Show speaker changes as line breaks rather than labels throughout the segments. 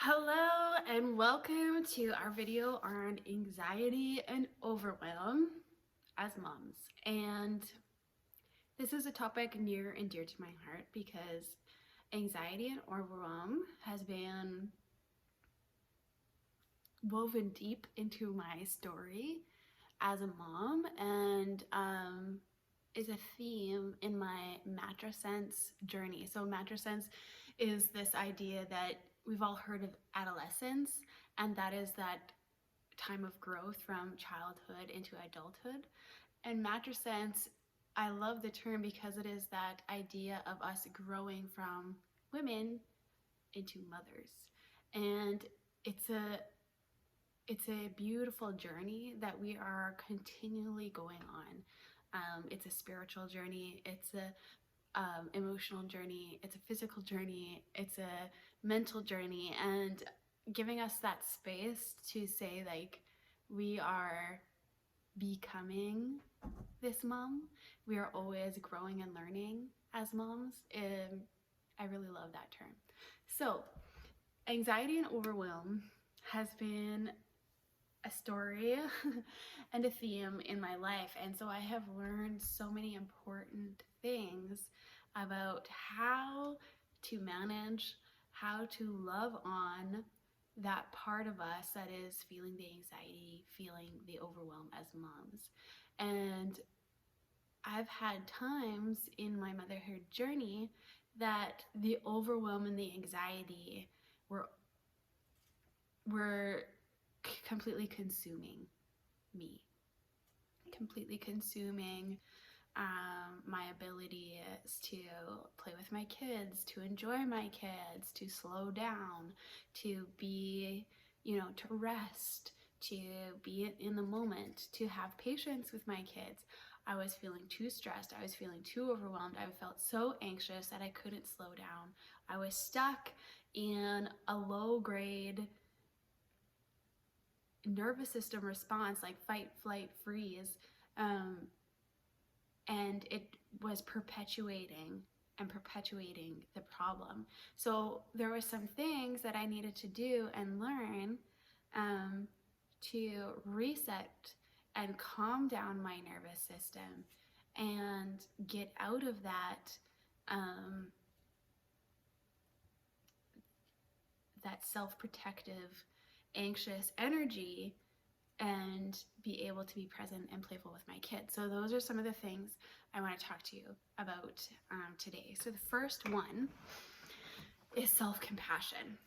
Hello and welcome to our video on anxiety and overwhelm as moms. And this is a topic near and dear to my heart because anxiety and overwhelm has been woven deep into my story as a mom and is a theme in my matrescence journey. So matrescence is this idea that we've all heard of adolescence, and that is that time of growth from childhood into adulthood. And matrescence, I love the term because it is that idea of us growing from women into mothers. And it's a beautiful journey that we are continually going on. It's a spiritual journey, it's a emotional journey, it's a physical journey, it's a mental journey, and giving us that space to say, like, we are becoming this mom. We are always growing and learning as moms. And I really love that term. So, anxiety and overwhelm has been a story and a theme in my life. And so I have learned so many important things about how to manage, how to love on that part of us that is feeling the anxiety, feeling the overwhelm as moms. And I've had times in my motherhood journey that the overwhelm and the anxiety were completely consuming me, completely consuming my abilities to play with my kids, to enjoy my kids, to slow down, to be, to rest, to be in the moment, to have patience with my kids. I was feeling too stressed. I was feeling too overwhelmed. I felt so anxious that I couldn't slow down. I was stuck in a low grade nervous system response, like fight, flight, freeze. And it was perpetuating the problem. So there were some things that I needed to do and learn to reset and calm down my nervous system and get out of that self-protective, anxious energy and be able to be present and playful with my kids. So those are some of the things I want to talk to you about today. So the first one is self-compassion.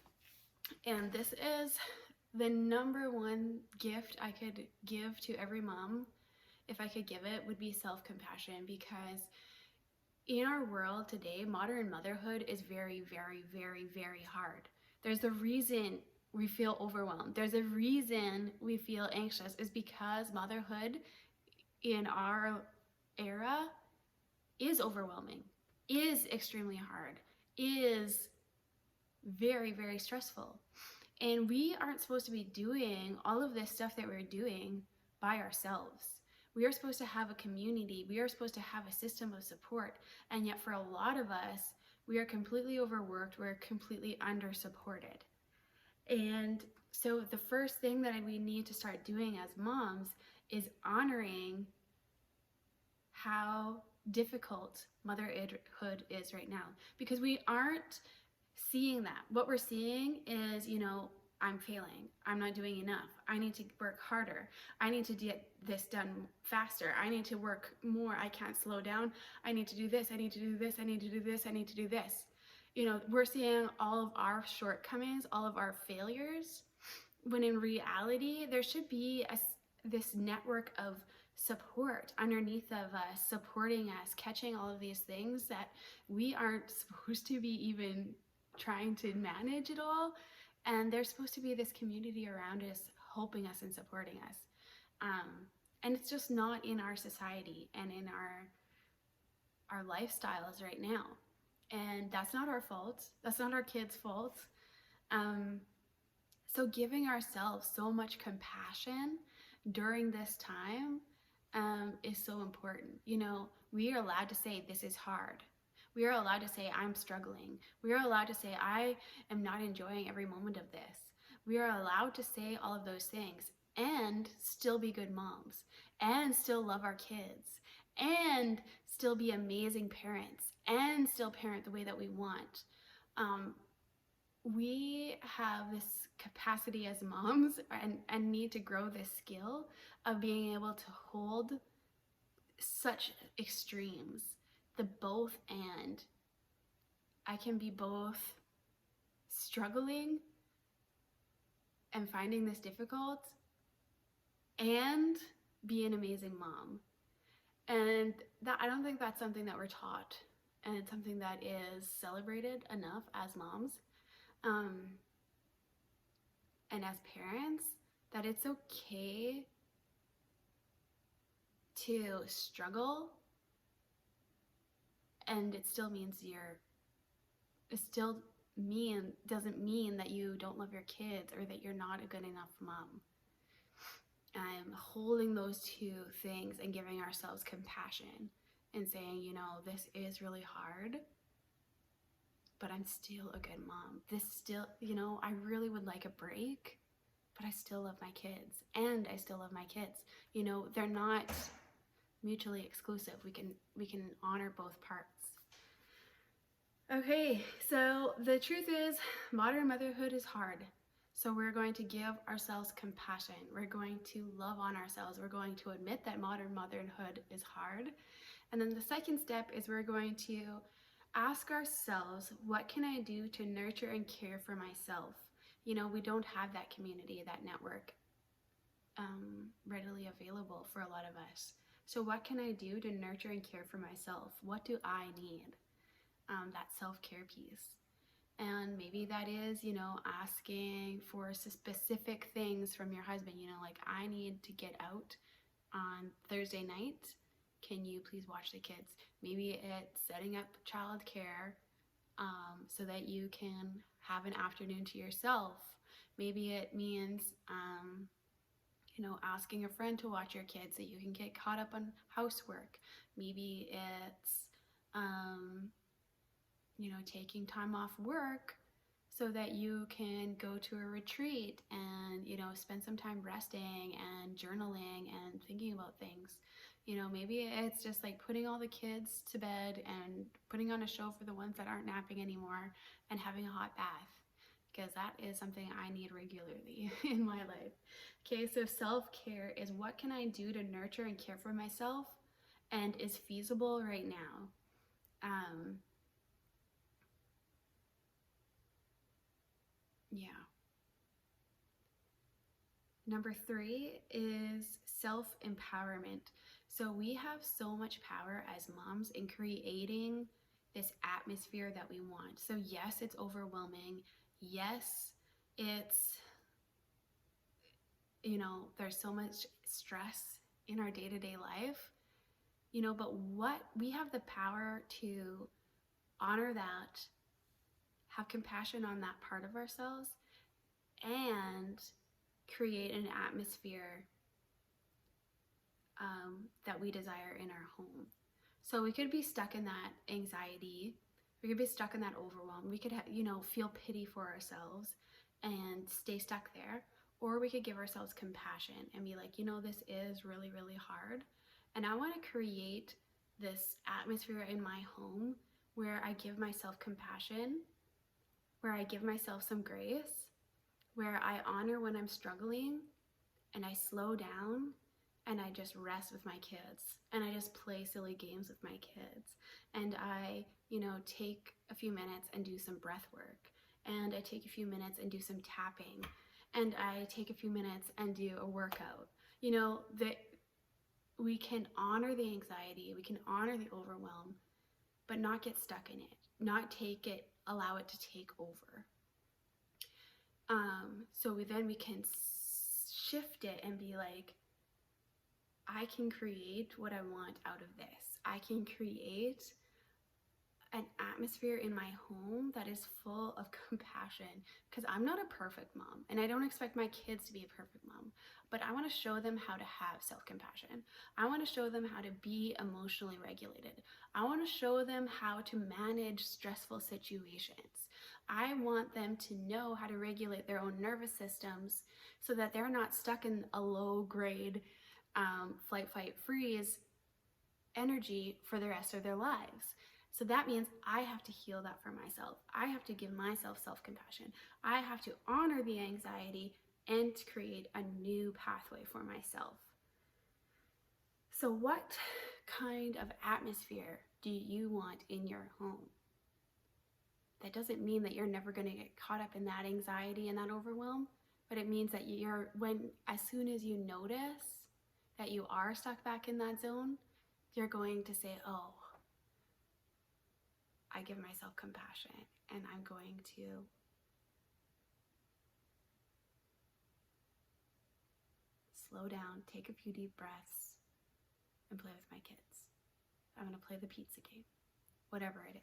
And this is the number one gift I could give to every mom, if I could give it, would be self-compassion. Because in our world today, modern motherhood is very, very, very, very hard. There's a reason we feel overwhelmed. There's a reason we feel anxious, is because motherhood in our era is overwhelming, is extremely hard, is very, very stressful. And we aren't supposed to be doing all of this stuff that we're doing by ourselves. We are supposed to have a community. We are supposed to have a system of support. And yet for a lot of us, we are completely overworked. We're completely under-supported. And so the first thing that we need to start doing as moms is honoring how difficult motherhood is right now, because we aren't seeing that. What we're seeing is, I'm failing. I'm not doing enough. I need to work harder. I need to get this done faster. I need to work more. I can't slow down. I need to do this. I need to do this. I need to do this. I need to do this. We're seeing all of our shortcomings, all of our failures, when in reality, there should be this network of support underneath of us, supporting us, catching all of these things that we aren't supposed to be even trying to manage at all. And there's supposed to be this community around us, helping us and supporting us. And it's just not in our society and in our lifestyles right now. And that's not our fault. That's not our kids' fault. So giving ourselves so much compassion during this time is so important. We are allowed to say, this is hard. We are allowed to say, I'm struggling. We are allowed to say, I am not enjoying every moment of this. We are allowed to say all of those things and still be good moms and still love our kids and still be amazing parents and still parent the way that we want. Um, we have this capacity as moms and need to grow this skill of being able to hold such extremes, the both and. I can be both struggling and finding this difficult and be an amazing mom. And that, I don't think that's something that we're taught, and it's something that is celebrated enough as moms, um, and as parents, that it's okay to struggle, and it still means it still doesn't mean that you don't love your kids or that you're not a good enough mom. Holding those two things and giving ourselves compassion and saying, this is really hard, but I'm still a good mom. This still, I really would like a break, but I still love my kids, and I still love my kids. They're not mutually exclusive. We can honor both parts. Okay, so the truth is, modern motherhood is hard. So we're going to give ourselves compassion. We're going to love on ourselves. We're going to admit that modern motherhood is hard. And then the second step is we're going to ask ourselves, what can I do to nurture and care for myself? We don't have that community, that network readily available for a lot of us. So what can I do to nurture and care for myself? What do I need? That self-care piece. And maybe that is, asking for specific things from your husband, like, I need to get out on Thursday night. Can you please watch the kids? Maybe it's setting up childcare so that you can have an afternoon to yourself. Maybe it means, asking a friend to watch your kids so you can get caught up on housework. Maybe it's, taking time off work so that you can go to a retreat and, spend some time resting and journaling and thinking about things. Maybe it's just like putting all the kids to bed and putting on a show for the ones that aren't napping anymore and having a hot bath, because that is something I need regularly in my life. Okay, so self-care is what can I do to nurture and care for myself and is feasible right now. Yeah. Number 3 is self-empowerment. So we have so much power as moms in creating this atmosphere that we want. So yes, it's overwhelming. Yes, it's, there's so much stress in our day-to-day life, but what we have the power to honor that, have compassion on that part of ourselves, and create an atmosphere that we desire in our home. So we could be stuck in that anxiety. We could be stuck in that overwhelm. We could, feel pity for ourselves and stay stuck there. Or we could give ourselves compassion and be like, this is really, really hard. And I want to create this atmosphere in my home where I give myself compassion, where I give myself some grace, where I honor when I'm struggling and I slow down and I just rest with my kids and I just play silly games with my kids. And I, take a few minutes and do some breath work. And I take a few minutes and do some tapping. And I take a few minutes and do a workout. That we can honor the anxiety, we can honor the overwhelm, but not get stuck in it, not allow it to take over. So we can shift it and be like, I can create what I want out of this. I can create an atmosphere in my home that is full of compassion, because I'm not a perfect mom and I don't expect my kids to be a perfect mom, but I want to show them how to have self-compassion. I want to show them how to be emotionally regulated. I want to show them how to manage stressful situations. I want them to know how to regulate their own nervous systems so that they're not stuck in a low grade flight, fight, freeze energy for the rest of their lives. So that means I have to heal that for myself. I have to give myself self compassion. I have to honor the anxiety and create a new pathway for myself. So, what kind of atmosphere do you want in your home? That doesn't mean that you're never going to get caught up in that anxiety and that overwhelm, but it means that as soon as you notice that you are stuck back in that zone, you're going to say, oh, I give myself compassion and I'm going to slow down, take a few deep breaths, and play with my kids. I'm going to play the pizza game, whatever it is.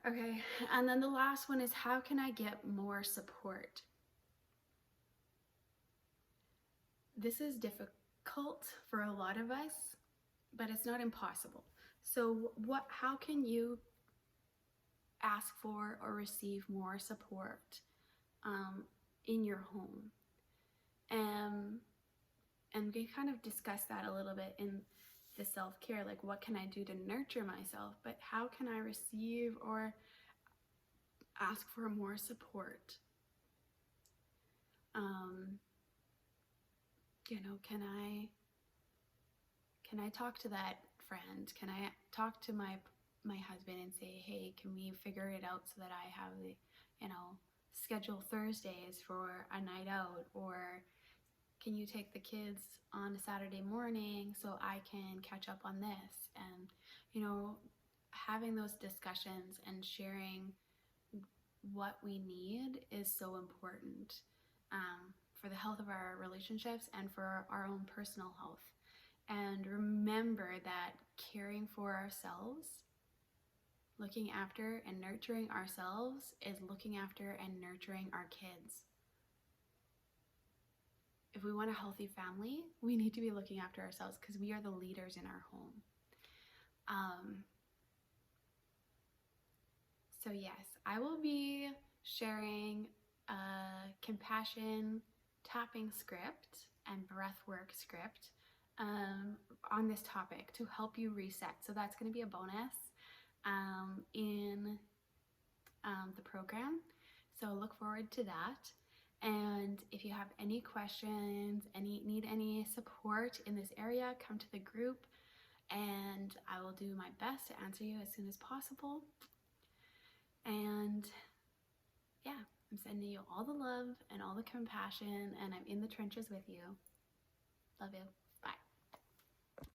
Okay, and then the last one is, how can I get more support? This is difficult for a lot of us, but it's not impossible. So how can you ask for or receive more support in your home? And we kind of discussed that a little bit in the self-care, like what can I do to nurture myself, but how can I receive or ask for more support? Can I talk to that friend? Can I talk to my husband and say, hey, can we figure it out so that I have the, schedule Thursdays for a night out? Or can you take the kids on a Saturday morning so I can catch up on this? And, having those discussions and sharing what we need is so important for the health of our relationships and for our own personal health. And remember that caring for ourselves, looking after and nurturing ourselves, is looking after and nurturing our kids. If we want a healthy family, we need to be looking after ourselves because we are the leaders in our home. So yes, I will be sharing a compassion tapping script and breathwork script on this topic to help you reset. So that's going to be a bonus in the program. So look forward to that. And if you have any questions, need any support in this area, come to the group and I will do my best to answer you as soon as possible. And yeah, I'm sending you all the love and all the compassion, and I'm in the trenches with you. Love you.